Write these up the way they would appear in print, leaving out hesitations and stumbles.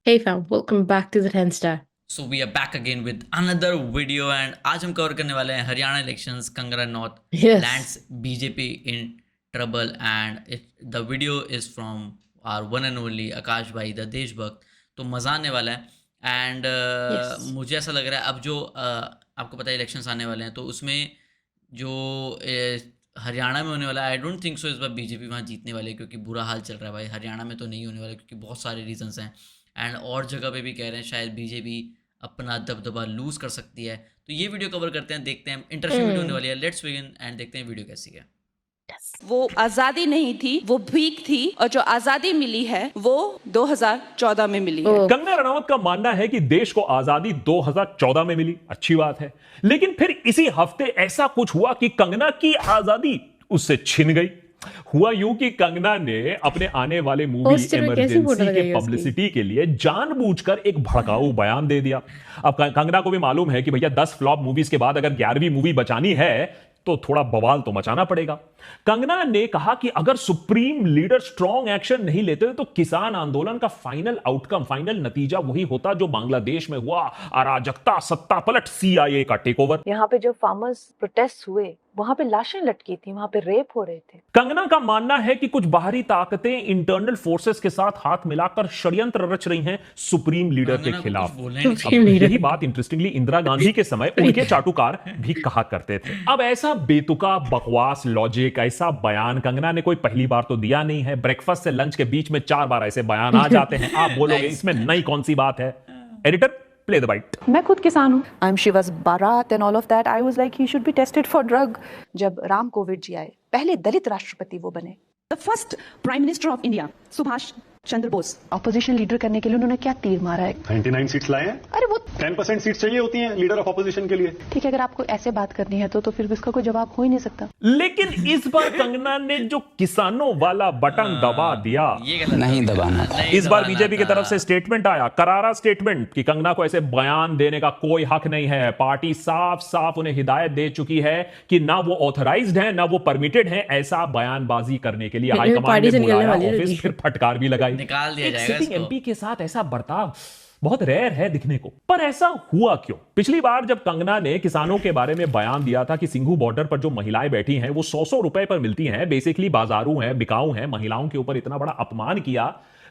Hey fam, welcome back to the 10 Star. So we are back again with another video and आज हम कवर करने वाले हैं Haryana elections Kangana north Yes. Lands BJP in trouble and the video is from R one and only Akash भाई the देशभक्त। तो मज़ा आने वाला है एंड Yes. मुझे ऐसा लग रहा है अब जो आपको पता है इलेक्शंस आने वाले हैं तो उसमें जो हरियाणा में होने वाला है आई डोंट थिंक सो इस बार बीजेपी वहाँ जीतने वाले क्योंकि बुरा हाल चल रहा है भाई। हरियाणा में तो नहीं होने वाला क्योंकि बहुत सारे रीजंस हैं एंड और जगह पे भी कह रहे हैं शायद बीजेपी अपना दबदबा लूज कर सकती है। तो ये वीडियो कवर करते हैं, देखते हैं, इंटरेस्टिंग वीडियो होने वाली है। लेट्स बिगिन एंड देखते हैं वीडियो कैसी है। वो आजादी नहीं थी, वो भीख थी, और जो आजादी मिली है वो 2014 में मिली है। कंगना रनौत का मानना है कि देश को आजादी 2014 में मिली, अच्छी बात है, लेकिन फिर इसी हफ्ते ऐसा कुछ हुआ कि कंगना की आजादी उससे छिन गई। हुआ यूं कि कंगना ने अपने आने वाले मूवी इमरजेंसी के पब्लिसिटी के लिए जानबूझकर एक भड़काऊ बयान दे दिया। अब कंगना को भी मालूम है कि भैया 10 फ्लॉप मूवीज के बाद अगर 11वीं मूवी बचानी है तो थोड़ा बवाल तो मचाना पड़ेगा। कंगना ने कहा कि अगर सुप्रीम लीडर स्ट्रॉन्ग एक्शन नहीं लेते तो किसान आंदोलन का फाइनल आउटकम, फाइनल नतीजा वही होता जो बांग्लादेश में हुआ, अराजकता, सत्ता पलट, CIA का टेक ओवर। यहाँ पे जो फार्मर्स प्रोटेस्ट हुए वहां पे लाशें लटकी थी, वहां पे रेप हो रहे थे। कंगना का मानना है कि कुछ बाहरी ताकतें इंटरनल फोर्सेस के साथ हाथ मिलाकर षड्यंत्र रच रही हैं सुप्रीम लीडर के खिलाफ। यही बात इंटरेस्टिंगली इंदिरा गांधी के समय उनके चाटुकार भी कहा करते थे। अब ऐसा बेतुका बकवास लॉजिक, ऐसा बयान कंगना ने कोई पहली बार तो दिया नहीं है। ब्रेकफास्ट से लंच के बीच में 4 बार ऐसे बयान आ जाते हैं। आप बोलोगे इसमें नई कौन सी बात है? Editor play the bite. मैं खुद किसान हूँ। She was Bharat and all of that. I was like he should be tested for drug. जब राम कोविंद जी आए, पहले दलित राष्ट्रपति वो बने। The first Prime Minister of India, Subhash Chandra Bose. Opposition leader करने के लिए उन्होंने क्या तीर मारा है? 99 सीट्स लाए हैं। अरे वो 10% सीट्स चाहिए होती हैं लीडर ऑफ ऑपोजिशन के लिए। ठीक है, अगर आपको ऐसे बात करनी है तो फिर इसका कोई जवाब हो ही नहीं सकता। लेकिन इस बार कंगना ने जो किसानों वाला बटन दबा दिया, ये गलत नहीं दबाना था। इस बार बीजेपी की तरफ से स्टेटमेंट आया, करारा स्टेटमेंट, कि कंगना को ऐसे बयान देने का कोई हक नहीं है। पार्टी साफ साफ उन्हें हिदायत दे चुकी है कि ना वो ऑथराइज्ड है ना वो परमिटेड है ऐसा बयानबाजी करने के लिए। हाईकमान ने बुलाया ऑफिस, फिर फटकार भी लगाई। निकाल दिया जाएगा इसको। एमपी के साथ ऐसा बर्ताव बहुत रेयर है दिखने को। पर ऐसा हुआ क्यों? पिछली बार जब कंगना ने किसानों के बारे में बयान दिया था कि सिंघू बॉर्डर पर जो महिलाएं बैठी हैं वो 100 रुपए पर मिलती हैं, बेसिकली बाजारू हैं, बिकाऊ हैं, महिलाओं के ऊपर इतना बड़ा अपमान किया,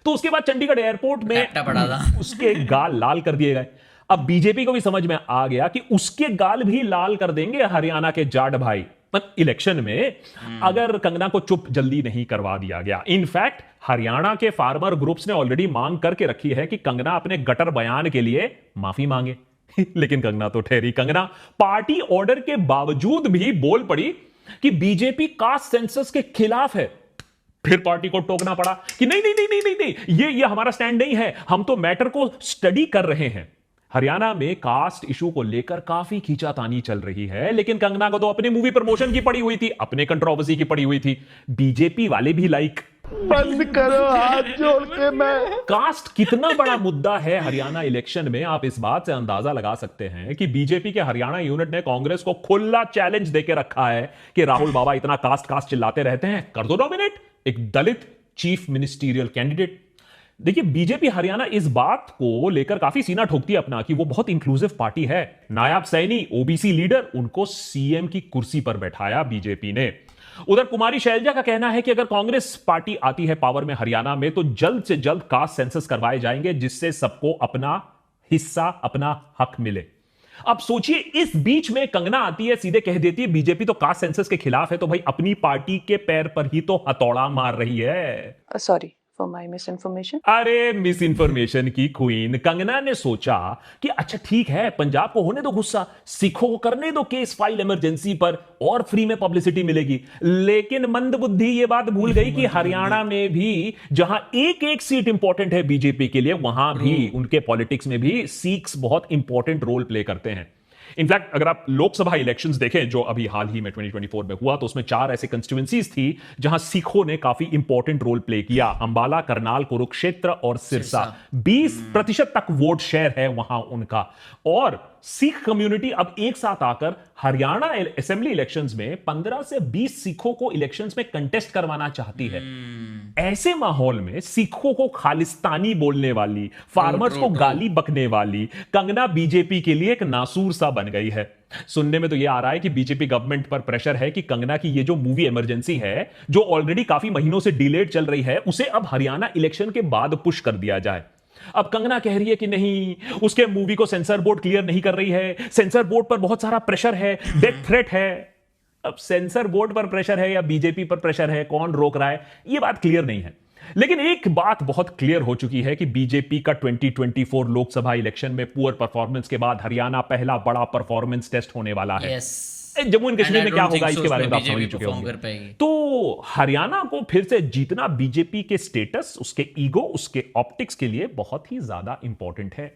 तो उसके बाद चंडीगढ़ एयरपोर्ट में उसके गाल लाल कर दिए गए। अब बीजेपी को भी समझ में आ गया कि उसके गाल भी लाल कर देंगे हरियाणा के जाट भाई इलेक्शन में, अगर कंगना को चुप जल्दी नहीं करवा दिया गया। इनफैक्ट हरियाणा के फार्मर ग्रुप्स ने ऑलरेडी मांग करके रखी है कि कंगना अपने गटर बयान के लिए माफी मांगे। लेकिन कंगना तो ठहरी कंगना। पार्टी ऑर्डर के बावजूद भी बोल पड़ी कि बीजेपी कास्ट सेंसस के खिलाफ है। फिर पार्टी को टोकना पड़ा कि नहीं नहीं नहीं नहीं नहीं, नहीं ये हमारा स्टैंड नहीं है, हम तो मैटर को स्टडी कर रहे हैं। हरियाणा में कास्ट इशू को लेकर काफी खींचातानी चल रही है, लेकिन कंगना को तो अपनी मूवी प्रमोशन की पड़ी हुई थी, अपने कंट्रोवर्सी की पड़ी हुई थी। बीजेपी वाले भी लाइक बंद करो हाथ जोड़ के। मैं कास्ट कितना बड़ा मुद्दा है हरियाणा इलेक्शन में, आप इस बात से अंदाजा लगा सकते हैं कि बीजेपी के हरियाणा यूनिट ने कांग्रेस को खुला चैलेंज देके रखा है कि राहुल बाबा इतना कास्ट कास्ट चिल्लाते रहते हैं, कर दो नॉमिनेट एक दलित चीफ मिनिस्टीरियल कैंडिडेट। देखिए बीजेपी हरियाणा इस बात को लेकर काफी सीना ठोकती है अपना कि वो बहुत इंक्लूसिव पार्टी है। नायाब सैनी ओबीसी लीडर, उनको सीएम की कुर्सी पर बैठाया बीजेपी ने। उधर कुमारी शैलजा का कहना है कि अगर कांग्रेस पार्टी आती है पावर में हरियाणा में तो जल्द से जल्द कास्ट सेंसस करवाए जाएंगे जिससे सबको अपना हिस्सा, अपना हक मिले। अब सोचिए इस बीच में कंगना आती है, सीधे कह देती है बीजेपी तो कास्ट सेंसस के खिलाफ है, तो भाई अपनी पार्टी के पैर पर ही तो हथौड़ा मार रही है। Sorry for my miss information. अरे मिस इन्फॉर्मेशन की क्वीन। कंगना ने सोचा कि अच्छा ठीक है, पंजाब को होने दो गुस्सा, सिखों को करने दो केस फाइल इमरजेंसी पर और फ्री में पब्लिसिटी मिलेगी। लेकिन मंदबुद्धि ये बात भूल गई कि हरियाणा में भी जहां एक एक सीट इंपॉर्टेंट है बीजेपी के लिए, वहां भी उनके पॉलिटिक्स में भी सिख्स बहुत इंपॉर्टेंट रोल प्ले करते हैं। इनफैक्ट अगर आप लोकसभा इलेक्शंस देखें जो अभी हाल ही में 2024 में हुआ, तो उसमें 4 ऐसे कंस्टिट्यूएंसीज थी जहां सिखों ने काफी इंपॉर्टेंट रोल प्ले किया। अंबाला, करनाल, कुरुक्षेत्र और सिरसा। 20% तक वोट शेयर है वहां उनका। और सिख कम्युनिटी अब एक साथ आकर हरियाणा असेंबली इलेक्शंस में 15 से 20 सिखों को इलेक्शंस में कंटेस्ट करवाना चाहती है। ऐसे माहौल में सिखों को खालिस्तानी बोलने वाली, फार्मर्स को गाली बकने वाली कंगना बीजेपी के लिए एक नासूर सा बन गई है। सुनने में तो यह आ रहा है कि बीजेपी गवर्नमेंट पर प्रेशर है कि कंगना की ये जो मूवी इमरजेंसी है, जो ऑलरेडी काफी महीनों से डिलेड चल रही है, उसे अब हरियाणा इलेक्शन के बाद पुश कर दिया जाए। अब कंगना कह रही है कि नहीं, उसके मूवी को सेंसर बोर्ड क्लियर नहीं कर रही है, सेंसर बोर्ड पर बहुत सारा प्रेशर है, डेथ थ्रेट है। अब सेंसर बोर्ड पर प्रेशर है या बीजेपी पर प्रेशर है, कौन रोक रहा है, यह बात क्लियर नहीं है। लेकिन एक बात बहुत क्लियर हो चुकी है कि बीजेपी का 2024 लोकसभा इलेक्शन में पुअर परफॉर्मेंस के बाद हरियाणा पहला बड़ा परफॉर्मेंस टेस्ट होने वाला है। जम्मू एंड कश्मीर में क्या होगा इसके बारे में आप समझ चुके होंगे। तो हरियाणा को फिर से जीतना बीजेपी के स्टेटस, उसके ईगो, उसके ऑप्टिक्स के लिए बहुत ही ज्यादा इंपॉर्टेंट है।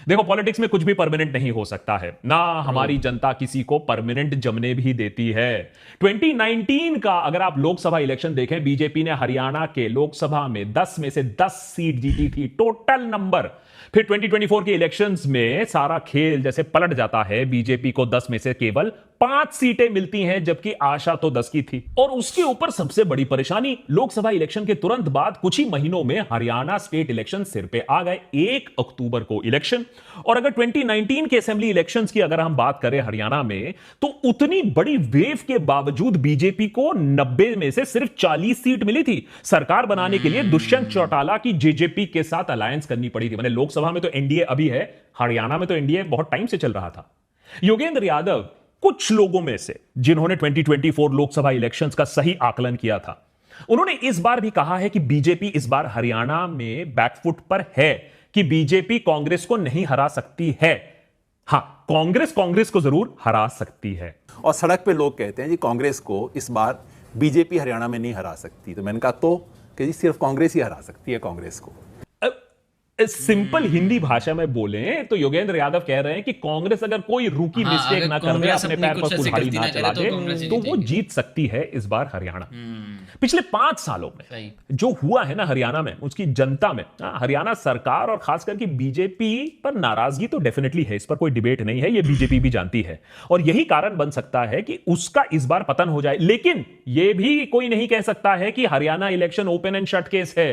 देखो, पॉलिटिक्स में कुछ भी परमानेंट नहीं हो सकता है ना, हमारी जनता किसी को परमानेंट जमने भी देती है। 2019 का अगर आप लोकसभा इलेक्शन देखें, बीजेपी ने हरियाणा के लोकसभा में 10 में से 10 सीट जीती थी, टोटल नंबर। फिर 2024 के इलेक्शंस में सारा खेल जैसे पलट जाता है, बीजेपी को 10 में से केवल 5 सीटें मिलती हैं, जबकि आशा तो 10 की थी। और उसके ऊपर सबसे बड़ी परेशानी, लोकसभा इलेक्शन के तुरंत बाद कुछ ही महीनों में हरियाणा स्टेट इलेक्शन सिर पे आ गए। 1 अक्टूबर को इलेक्शन। और अगर 2019 के असेंबली इलेक्शंस की अगर हम बात करें हरियाणा में, तो उतनी बड़ी वेव के बावजूद बीजेपी को 90 में से सिर्फ 40 सीट मिली थी। सरकार बनाने के लिए दुष्यंत चौटाला की जेजेपी के साथ अलायंस करनी पड़ी थी। मैंने लोकसभा में तो एनडीए अभी है, हरियाणा में तो एनडीए बहुत टाइम से चल रहा था। योगेंद्र यादव कुछ लोगों में से जिन्होंने 2024 लोकसभा इलेक्शंस का सही आकलन किया था, उन्होंने इस बार भी कहा है कि बीजेपी इस बार हरियाणा में बैकफुट पर है, कि बीजेपी कांग्रेस को नहीं हरा सकती है। हां, कांग्रेस को जरूर हरा सकती है। और सड़क पे लोग कहते हैं जी कांग्रेस को इस बार बीजेपी हरियाणा में नहीं हरा सकती, तो मैंने कहा तो कि जी सिर्फ कांग्रेस ही हरा सकती है कांग्रेस को। सिंपल हिंदी भाषा में बोलें तो योगेंद्र यादव कह रहे हैं कि कांग्रेस अगर कोई रूकी मिस्टेक ना कर दे, अपने पैर पर कुल्हाड़ी ना चला दे, तो वो जीत सकती है इस बार हरियाणा। पिछले 5 सालों में जो हुआ है ना हरियाणा में, उसकी जनता में, हरियाणा सरकार और खासकर की बीजेपी पर नाराजगी तो डेफिनेटली है, इस पर कोई डिबेट नहीं है, ये बीजेपी भी जानती है। और यही कारण बन सकता है कि उसका इस बार पतन हो जाए। लेकिन यह भी कोई नहीं कह सकता है कि Haryana election open and shut case है।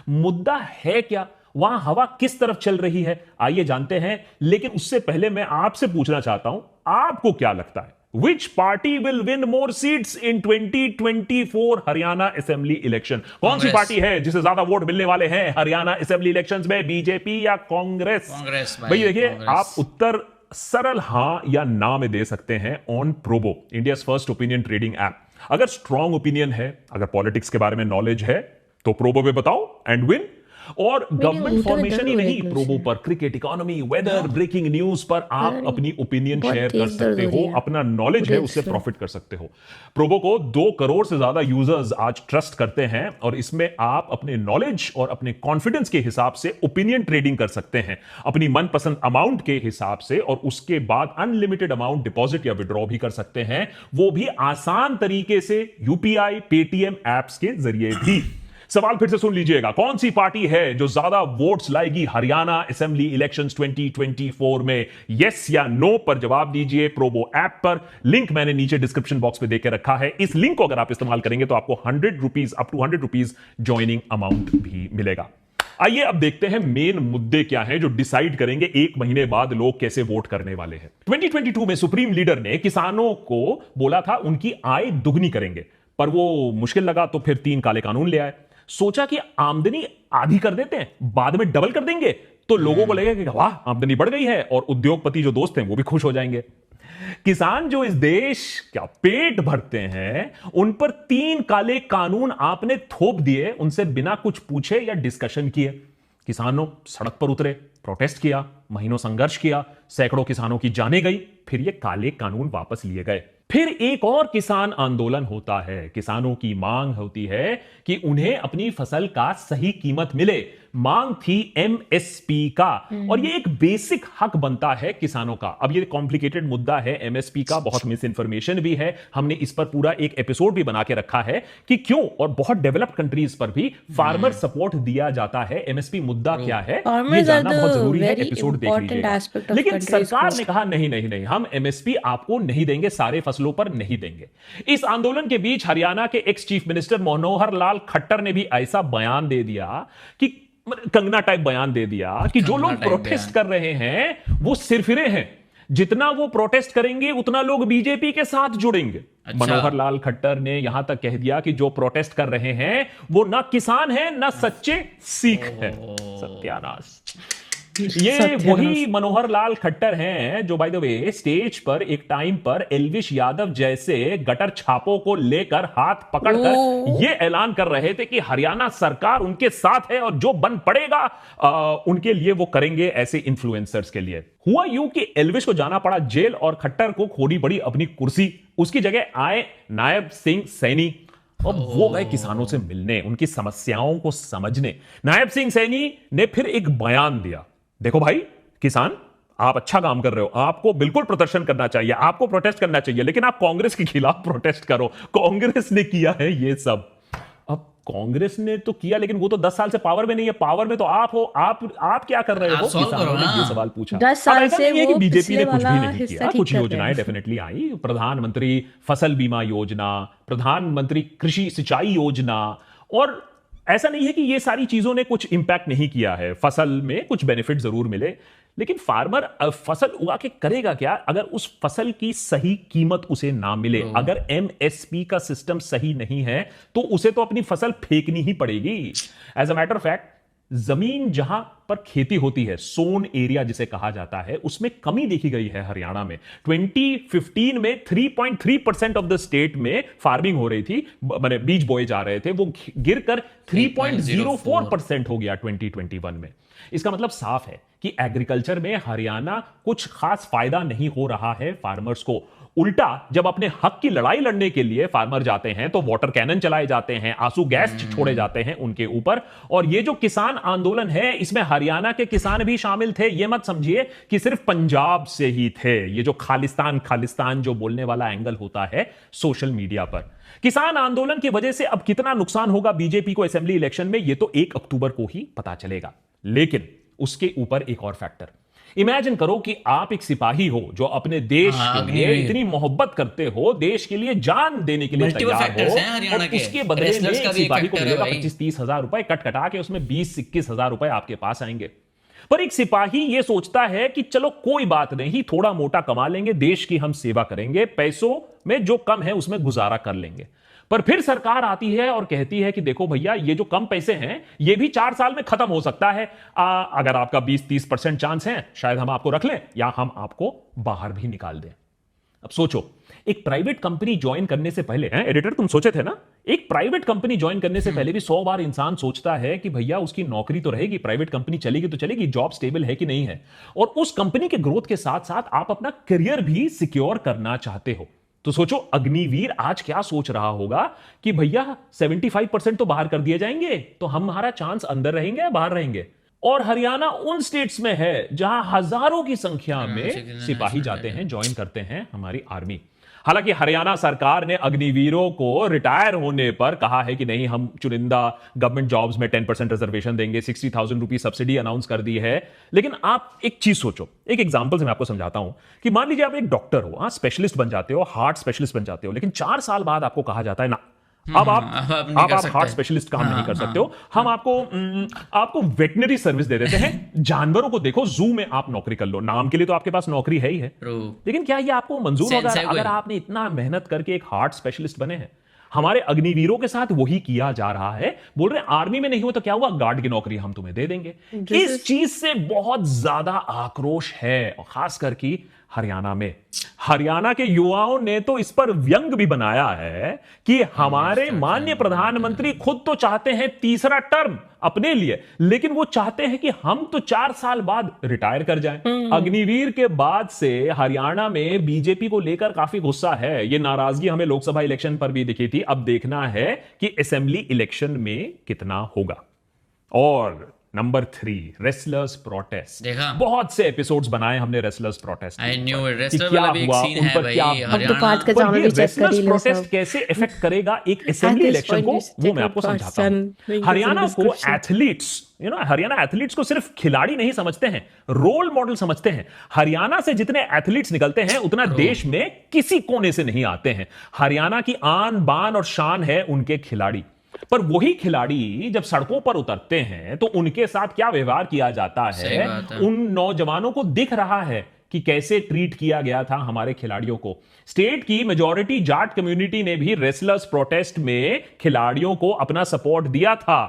मुद्दा है क्या, वहां हवा किस तरफ चल रही है, आइए जानते हैं। लेकिन उससे पहले मैं आपसे पूछना चाहता हूं, आपको क्या लगता है, विच party will win more seats in 2024 Haryana assembly election? कौन सी पार्टी है जिसे ज्यादा वोट मिलने वाले हैं हरियाणा असेंबली इलेक्शंस में, बीजेपी या कांग्रेस? भाई देखिए, आप उत्तर सरल हां या ना में दे सकते हैं on Probo, India first opinion trading app. अगर स्ट्रॉन्ग ओपिनियन है, अगर पॉलिटिक्स के बारे में नॉलेज है, तो प्रोबो पे बताओ एंड विन। और गवर्नमेंट फॉर्मेशन ही नहीं, प्रोबो पर cricket, economy, weather, breaking news पर आप अपनी ओपिनियन शेयर कर सकते हो, अपना नॉलेज है उससे प्रॉफिट कर सकते हो। प्रोबो को 2 करोड़ से ज्यादा यूजर्स आज ट्रस्ट करते हैं और इसमें आप अपने नॉलेज और अपने कॉन्फिडेंस के हिसाब से ओपिनियन ट्रेडिंग कर सकते हैं, अपनी मनपसंद अमाउंट के हिसाब से, और उसके बाद अनलिमिटेड अमाउंट डिपॉजिट या विड्रॉ भी कर सकते हैं, वो भी आसान तरीके से यूपीआई, पेटीएम एप्स के जरिए भी। सवाल फिर से सुन लीजिएगा, कौन सी पार्टी है जो ज्यादा वोट्स लाएगी हरियाणा असेंबली इलेक्शंस 2024 में? यस या नो पर जवाब दीजिए प्रोबो ऐप पर। लिंक मैंने नीचे डिस्क्रिप्शन बॉक्स में देके रखा है। इस लिंक को अगर आप इस्तेमाल करेंगे तो आपको 100 rupees, up to 100 rupees joining amount भी मिलेगा। आइए अब देखते हैं मेन मुद्दे क्या हैं जो डिसाइड करेंगे 1 महीने बाद लोग कैसे वोट करने वाले हैं। 2022 में सुप्रीम लीडर ने किसानों को बोला था उनकी आय दुगनी करेंगे, पर वो मुश्किल लगा तो फिर 3 काले कानून ले आए। सोचा कि आमदनी आधी कर देते हैं, बाद में डबल कर देंगे, तो लोगों को लगेगा कि वाह आमदनी बढ़ गई है, और उद्योगपति जो दोस्त हैं वो भी खुश हो जाएंगे। किसान जो इस देश का पेट भरते हैं, उन पर 3 काले कानून आपने थोप दिए, उनसे बिना कुछ पूछे या डिस्कशन किए। किसानों सड़क पर उतरे, प्रोटेस्ट किया, महीनों संघर्ष किया, सैकड़ों किसानों की जानें गई, फिर ये काले कानून वापस लिए गए। फिर एक और किसान आंदोलन होता है। किसानों की मांग होती है कि उन्हें अपनी फसल का सही कीमत मिले। मांग थी एमएसपी का, और ये एक बेसिक हक बनता है किसानों का। अब ये कॉम्प्लिकेटेड मुद्दा है एमएसपी का, बहुत मिस इन्फॉर्मेशन भी है, हमने इस पर पूरा एक एपिसोड भी बना के रखा है कि क्यों, और बहुत डेवलप्ड कंट्रीज पर भी फार्मर सपोर्ट दिया जाता है। एमएसपी मुद्दा क्या है ये जानना बहुत जरूरी है, एपिसोड देख लीजिएगा। लेकिन सरकार ने कहा नहीं नहीं नहीं, हम एमएसपी आपको नहीं देंगे, सारे फसलों पर नहीं देंगे। इस आंदोलन के बीच हरियाणा के ex chief minister Manohar Lal Khattar ने भी ऐसा बयान दे दिया कि कंगना टाइप बयान दे दिया कि जो लोग प्रोटेस्ट कर रहे हैं वो सिरफिरे हैं, जितना वो प्रोटेस्ट करेंगे उतना लोग बीजेपी के साथ जुड़ेंगे। अच्छा। मनोहर लाल खट्टर ने यहां तक कह दिया कि जो प्रोटेस्ट कर रहे हैं वो ना किसान हैं ना सच्चे सिख हैं। सत्यानाश। ये वही मनोहर लाल खट्टर हैं जो बाय द वे स्टेज पर एक टाइम पर एल्विश यादव जैसे गटर छापों को लेकर हाथ पकड़कर ये ऐलान कर रहे थे कि हरियाणा सरकार उनके साथ है और जो बन पड़ेगा उनके लिए वो करेंगे, ऐसे इन्फ्लुएंसर्स के लिए। हुआ यूं कि एल्विश को जाना पड़ा जेल और खट्टर को खोनी पड़ी अपनी कुर्सी। उसकी जगह आए नायब सिंह सैनी और वो गए किसानों से मिलने, उनकी समस्याओं को समझने। नायब सिंह सैनी ने फिर एक बयान दिया, देखो भाई किसान, आप अच्छा काम कर रहे हो, आपको बिल्कुल प्रदर्शन करना चाहिए, आपको प्रोटेस्ट करना चाहिए, लेकिन आप कांग्रेस के खिलाफ प्रोटेस्ट करो। कांग्रेस ने किया है ये सब। अब कांग्रेस ने तो किया, लेकिन वो तो 10 साल से पावर में नहीं है, पावर में तो आप हो, आप क्या कर रहे हो? किसानों ने ये सवाल पूछा। 10 साल से नहीं है कि वो बीजेपी ने कुछ भी नहीं हिस्सा किया, ठीक कुछ कर रहे योजनाएं हैं। डेफिनेटली आई, प्रधानमंत्री फसल बीमा योजना, प्रधानमंत्री कृषि सिंचाई योजना, और ऐसा नहीं है कि ये सारी चीजों ने कुछ इंपैक्ट नहीं किया है। फसल में कुछ बेनिफिट जरूर मिले, लेकिन फार्मर फसल उगा के करेगा क्या अगर उस फसल की सही कीमत उसे ना मिले? अगर एमएसपी का सिस्टम सही नहीं है तो उसे तो अपनी फसल फेंकनी ही पड़ेगी। As a matter of fact, जमीन जहां पर खेती होती है, सोन एरिया जिसे कहा जाता है, उसमें कमी देखी गई है हरियाणा में। 2015 में 3.3% ऑफ द स्टेट में फार्मिंग हो रही थी, माने बीज बोए जा रहे थे, वो गिरकर 3.04% हो गया 2021 में। इसका मतलब साफ है कि एग्रीकल्चर में हरियाणा कुछ खास फायदा नहीं हो रहा है फार्मर्स को। उल्टा जब अपने हक की लड़ाई लड़ने के लिए फार्मर जाते हैं तो वाटर कैनन चलाए जाते हैं, आंसू गैस छोड़े जाते हैं उनके ऊपर। और ये जो किसान आंदोलन है इसमें हरियाणा के किसान भी शामिल थे। ये मत समझिए कि सिर्फ पंजाब से ही थे। ये जो खालिस्तान जो बोलने वाला एंगल होता है सोशल मीडिया पर, किसान आंदोलन की वजह से अब कितना नुकसान होगा बीजेपी को असेंबली इलेक्शन में, ये तो 1 अक्टूबर को ही पता चलेगा। लेकिन उसके ऊपर एक और फैक्टर, इमेजिन करो कि आप एक सिपाही हो जो अपने देश के लिए इतनी मोहब्बत करते हो, देश के लिए जान देने के लिए तैयार हो, और उसके बदले में एक सिपाही को मिलेगा 25-30 हजार रुपए, कटा के उसमें 20-21 हजार रुपए आपके पास आएंगे। पर एक सिपाही यह सोचता है कि चलो कोई बात नहीं, थोड़ा मोटा कमा लेंगे, देश की हम सेवा करेंगे, पैसों में जो कम है उसमें गुजारा कर लेंगे। पर फिर सरकार आती है और कहती है कि देखो भैया, ये जो कम पैसे हैं ये भी 4 साल में खत्म हो सकता है। अगर आपका 20-30% चांस है, शायद हम आपको रख लें या हम आपको बाहर भी निकाल दें। अब सोचो, एक प्राइवेट कंपनी ज्वाइन करने से पहले, एडिटर तुम सोचे थे ना, एक प्राइवेट कंपनी ज्वाइन करने से पहले भी 100 बार इंसान सोचता है कि भैया उसकी नौकरी तो रहेगी, प्राइवेट कंपनी चलेगी तो चलेगी, जॉब स्टेबल है कि नहीं है, और उस कंपनी के ग्रोथ के साथ साथ आप अपना करियर भी सिक्योर करना चाहते हो। तो सोचो अग्निवीर आज क्या सोच रहा होगा कि भैया 75% तो बाहर कर दिए जाएंगे, तो हमारा चांस अंदर रहेंगे या बाहर रहेंगे। और हरियाणा उन स्टेट्स में है जहां हजारों की संख्या में सिपाही जाते हैं, ज्वाइन करते हैं हमारी आर्मी। हालांकि हरियाणा सरकार ने अग्निवीरों को रिटायर होने पर कहा है कि नहीं, हम चुनिंदा गवर्नमेंट जॉब्स में 10% रिजर्वेशन देंगे, 60,000 रुपीज सब्सिडी अनाउंस कर दी है। लेकिन आप एक चीज सोचो, एक एग्जांपल से मैं आपको समझाता हूं कि मान लीजिए आप एक डॉक्टर हो, स्पेशलिस्ट बन जाते हो, हार्ट स्पेशलिस्ट बन जाते हो, लेकिन 4 साल बाद आपको कहा जाता है ना, अब आप हार्ट स्पेशलिस्ट काम नहीं कर सकते हो, हम आपको वेटनरी सर्विस दे देते हैं, जानवरों को देखो, जू में आप नौकरी कर लो, नाम के लिए तो आपके पास नौकरी है ही है, लेकिन क्या ये आपको मंजूर होगा अगर आपने इतना मेहनत करके एक हार्ट स्पेशलिस्ट बने हैं? हमारे अग्निवीरों के साथ वही किया जा रहा है। बोल रहे आर्मी में नहीं हो तो क्या हुआ, गार्ड की नौकरी हम तुम्हें दे देंगे। इस चीज से बहुत ज्यादा आक्रोश है, और खास करके हरियाणा में। हरियाणा के युवाओं ने तो इस पर व्यंग भी बनाया है कि हमारे माननीय प्रधानमंत्री खुद तो चाहते हैं तीसरा टर्म अपने लिए, लेकिन वो चाहते हैं कि हम तो 4 साल बाद रिटायर कर जाएं। अग्निवीर के बाद से हरियाणा में बीजेपी को लेकर काफी गुस्सा है। ये नाराजगी हमें लोकसभा इलेक्शन पर भी दिखी थी। अब देखना है कि असेंबली इलेक्शन में कितना होगा। और नंबर 3, रेसलर्स प्रोटेस्ट। देखा? बहुत से एपिसोड्स बनाए हमने रेसलर्स प्रोटेस्ट। आई न्यू कि रेसलर क्या वाला भी एक हुआ, सीन उन है पर भाई क्या अब तो हरियाणा काट के पर जाना ये भी चेक कर रेसलर्स ही लो प्रोटेस्ट सब। कैसे इफेक्ट करेगा एक At assembly this election point, को, just वो take मैं a आपको pause समझाता हूं। and link is in Haryana को description. एथलीट्स, हरियाणा एथलीट्स को सिर्फ खिलाड़ी नहीं समझते हैं, रोल मॉडल समझते हैं। हरियाणा से जितने एथलीट्स निकलते हैं उतना देश में किसी कोने से नहीं आते हैं। हरियाणा की आन बान और शान है उनके खिलाड़ी। पर वही खिलाड़ी जब सड़कों पर उतरते हैं तो उनके साथ क्या व्यवहार किया जाता सही है, बात है। उन नौजवानों को दिख रहा है कि कैसे ट्रीट किया गया था हमारे खिलाड़ियों को। स्टेट की मेजॉरिटी जाट कम्युनिटी ने भी रेसलर्स प्रोटेस्ट में खिलाड़ियों को अपना सपोर्ट दिया था,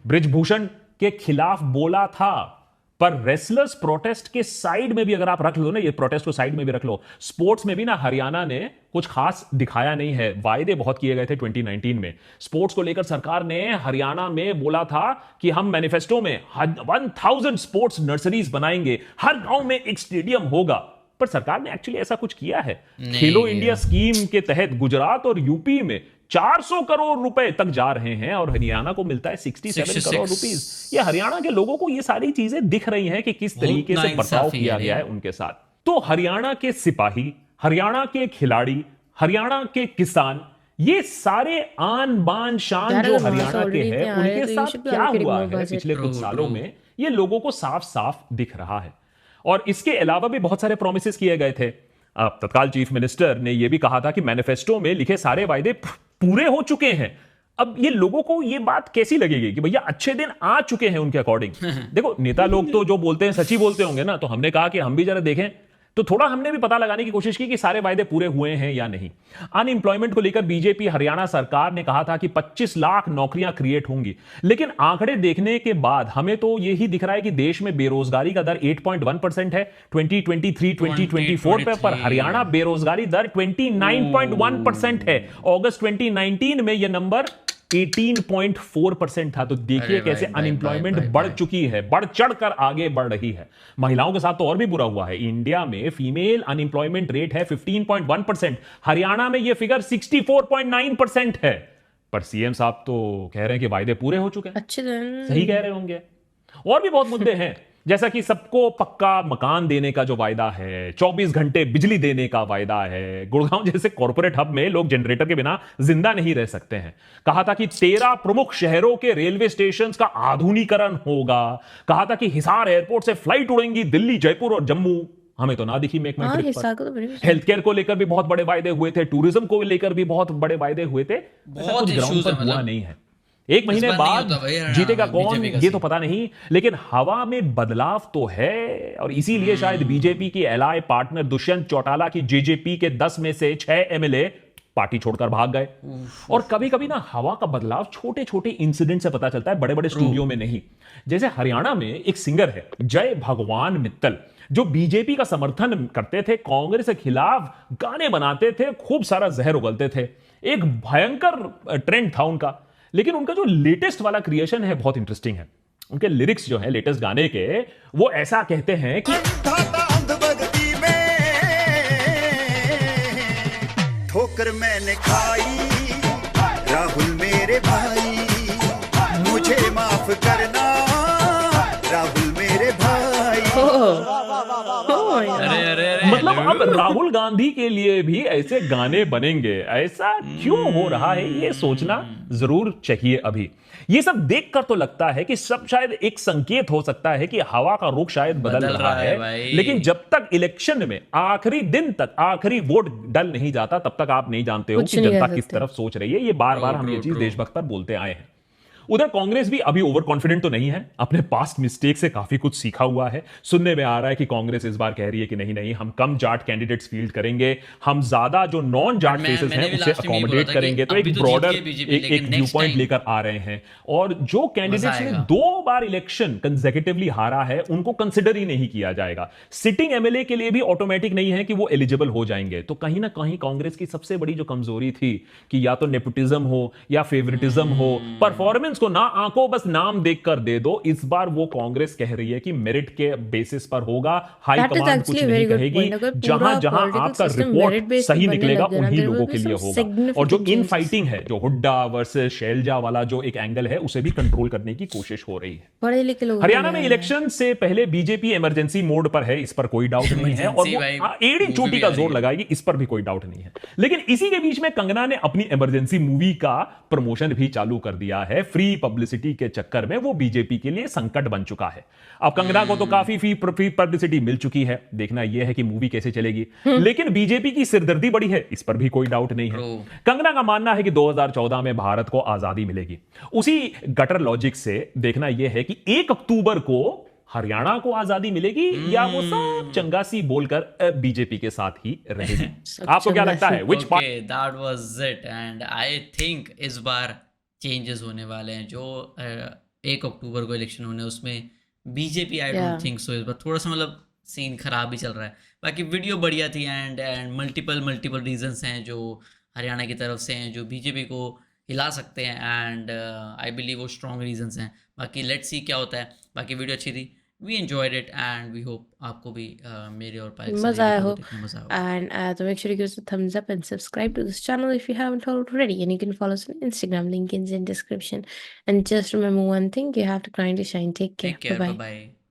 बृजभूषण के खिलाफ बोला था। पर रेसलर्स प्रोटेस्ट के साइड में भी अगर आप रख लो ना, ये प्रोटेस्ट को साइड में भी रख लो, स्पोर्ट्स में भी ना हरियाणा ने कुछ खास दिखाया नहीं है। वायदे बहुत किए गए थे 2019 में। स्पोर्ट्स को लेकर सरकार ने हरियाणा में बोला था कि हम मैनिफेस्टो में 1000 स्पोर्ट्स नर्सरीज बनाएंगे, हर गांव में एक स्टेडियम होगा। पर सरकार ने एक्चुअली ऐसा कुछ किया है? खेलो इंडिया स्कीम के तहत गुजरात और यूपी में 400 करोड़ रुपए तक जा रहे हैं और हरियाणा को मिलता है 67 करोड़ रुपीस। ये हरियाणा के लोगों को ये सारी चीजें दिख रही हैं कि किस तरीके से बर्ताव किया गया है उनके साथ। तो हरियाणा के सिपाही, हरियाणा के खिलाड़ी, हरियाणा के किसान, ये सारे आन बान शान जो हरियाणा के हैं, उनके साथ क्या हुआ है पिछले कुछ सालों में, ये लोगों को साफ साफ दिख रहा है। और इसके अलावा भी बहुत सारे प्रोमिसेस किए गए थे। अब तत्काल चीफ मिनिस्टर ने यह भी कहा था कि मैनिफेस्टो में लिखे सारे वायदे पूरे हो चुके हैं। अब ये लोगों को ये बात कैसी लगेगी कि भैया अच्छे दिन आ चुके हैं उनके अकॉर्डिंग। देखो, नेता लोग तो जो बोलते हैं सच्ची बोलते होंगे ना, तो हमने कहा कि हम भी जरा देखें। तो थोड़ा हमने भी पता लगाने की कोशिश की कि सारे वायदे पूरे हुए हैं या नहीं। अनएम्प्लॉयमेंट को लेकर बीजेपी हरियाणा सरकार ने कहा था कि 25 लाख नौकरियां क्रिएट होंगी, लेकिन आंकड़े देखने के बाद हमें तो यही दिख रहा है कि देश में बेरोजगारी का दर 8.1% है 2023-2024 पर हरियाणा बेरोजगारी दर 29.1% है। अगस्त 2019 में यह नंबर 18.4% था। तो देखिए कैसे अनएम्प्लॉयमेंट बढ़ चुकी है, बढ़ चढ़कर आगे बढ़ रही है। महिलाओं के साथ तो और भी बुरा हुआ है। इंडिया में फीमेल अनएम्प्लॉयमेंट रेट है 15.1%, हरियाणा में यह फिगर 64.9% है। पर सीएम साहब तो कह रहे हैं कि वायदे पूरे हो चुके हैं। अच्छे दिन सही कह रहे होंगे। और भी बहुत मुद्दे हैं, जैसा कि सबको पक्का मकान देने का जो वायदा है, 24 घंटे बिजली देने का वायदा है। गुड़गांव जैसे कॉर्पोरेट हब में लोग जनरेटर के बिना जिंदा नहीं रह सकते हैं। कहा था कि 13 प्रमुख शहरों के रेलवे स्टेशन का आधुनिकीकरण होगा। कहा था कि हिसार एयरपोर्ट से फ्लाइट उड़ेंगी दिल्ली, जयपुर और जम्मू। हमें तो ना दिखी मेक माई ट्रिप पर। हेल्थ केयर को लेकर भी बहुत बड़े वायदे हुए थे, टूरिज्म को लेकर भी बहुत बड़े वायदे हुए थे। ऐसा कुछ ग्राउंड पर हुआ नहीं है। एक महीने बाद जीतेगा कौन ये तो पता नहीं, लेकिन हवा में बदलाव तो है। और इसीलिए शायद बीजेपी की एलाय पार्टनर दुष्यंत चौटाला की जेजेपी के 10 में से 6 एमएलए पार्टी छोड़कर भाग गए। और कभी कभी ना हवा का बदलाव छोटे छोटे इंसिडेंट से पता चलता है, बड़े बड़े स्टूडियो में नहीं। जैसे हरियाणा में एक सिंगर है जय भगवान मित्तल, जो बीजेपी का समर्थन करते थे, कांग्रेस के खिलाफ गाने बनाते थे, खूब सारा जहर उगलते थे। एक भयंकर ट्रेंड था उनका। लेकिन उनका जो लेटेस्ट वाला क्रिएशन है बहुत इंटरेस्टिंग है। उनके लिरिक्स जो है लेटेस्ट गाने के, वो ऐसा कहते हैं कि ठोकर मैंने खाई, राहुल मेरे भाई, मुझे माफ करना राहुल मेरे भाई। मतलब अब राहुल गांधी के लिए भी ऐसे गाने बनेंगे, ऐसा क्यों हो रहा है ये सोचना जरूर चाहिए। अभी ये सब देखकर तो लगता है कि सब शायद एक संकेत हो सकता है कि हवा का रुख शायद बदल रहा है। लेकिन जब तक इलेक्शन में आखिरी दिन तक आखिरी वोट डल नहीं जाता, तब तक आप नहीं जानते हो कि जनता किस तरफ सोच रही है। ये बार बार हम ये चीज देशभक्त पर बोलते आए हैं। उधर कांग्रेस भी अभी ओवर कॉन्फिडेंट तो नहीं है, अपने पास्ट मिस्टेक से काफी कुछ सीखा हुआ है। सुनने में आ रहा है कि कांग्रेस इस बार कह रही है कि नहीं नहीं, हम कम जाट कैंडिडेट्स फील्ड करेंगे, हम ज्यादा जो नॉन जाट फेसेस हैं उसे अकोमोडेट करेंगे। तो एक ब्रॉडर एक व्यू पॉइंट लेकर आ रहे हैं। और जो कैंडिडेट्स ने 2 बार इलेक्शन कंसेक्यूटिवली हारा है, उनको कंसिडर ही नहीं किया जाएगा। सिटिंग एमएलए के लिए भी ऑटोमेटिक नहीं है कि वो एलिजिबल हो जाएंगे। तो कहीं ना कहीं कांग्रेस की सबसे बड़ी जो कमजोरी थी कि या तो नेपोटिज्म हो या फेवरेटिज्म हो, परफॉर्मेंस एस्पिरेंट्स को ना आंखों बस नाम देखकर दे दो। इस बार वो कांग्रेस कह रही है कि मेरिट के बेसिस पर होगा, हाई That is कमांड कुछ actually a नहीं very good कहेगी, point. अगर जहां पूरा जहां political आपका system रिपोर्ट merit-based सही बनने निकलेगा लग गया ना, उन्हीं there will लोगों be के लिए some होगा। और जो significant इन changes. फाइटिंग है, जो हुड्डा वर्सेस शैलजा वाला जो एक एंगल है, उसे भी कंट्रोल करने की कोशिश हो रही है। पढ़े लिखे लोग हरियाणा में इलेक्शन से पहले बीजेपी इमरजेंसी मोड पर है, इस पर कोई डाउट नहीं है, और Emergency वो भाई, एड़ी movie चोटी भी का आ रही जोर है। लगाएगी, इस पर भी कोई डाउट नहीं है। लेकिन इसी के बीच में कंगना ने अपनी इमरजेंसी मूवी का प्रमोशन भी चालू कर दिया है। फ्री पब्लिसिटी के चक्कर में वो बीजेपी के लिए संकट बन चुका है। अब कंगना को तो काफी फ्री पब्लिसिटी मिल चुकी है, देखना यह है कि मूवी कैसे चलेगी। लेकिन बीजेपी की सिरदर्दी बड़ी है, इस पर भी कोई डाउट नहीं है। True. कंगना का मानना है कि 2014 में भारत को आजादी मिलेगी। उसी गटर लॉजिक से देखना यह है कि 1 अक्टूबर को हरियाणा को आजादी मिलेगी या वो सब चंगासी बोलकर बीजेपी के साथ ही रहेगी। आपको क्या लगता है? Which part? Okay, that was it and I think इस बार चेंजेस होने वाले हैं। जो 1 अक्टूबर को इलेक्शन होने हैं, उसमें BJP I Yeah. Don't think so इस बार थोड़ा सा मतलब सीन खराब ही चल रहा है। बाकी वीडियो बढ़िया थी एंड मल्टीपल रीजंस हैं जो हरियाणा की तरफ से हैं जो बीजेपी को हिला सकते हैं एंड आई बिलीव वो स्ट्रॉन्ग रीजंस हैं। बाकी लेट्स सी क्या होता है। बाकी वीडियो अच्छी थी, we enjoyed it and we hope आपको भी मेरे और पारिक सर मजा आया वीडियो हो, देखने में मजा आया। and to make sure you give us a thumbs up and subscribe to this channel if you haven't already, and you can follow us on Instagram, link is in description. And just remember one thing, you have to grind to shine. Take care. Take care, Bye bye. bye bye.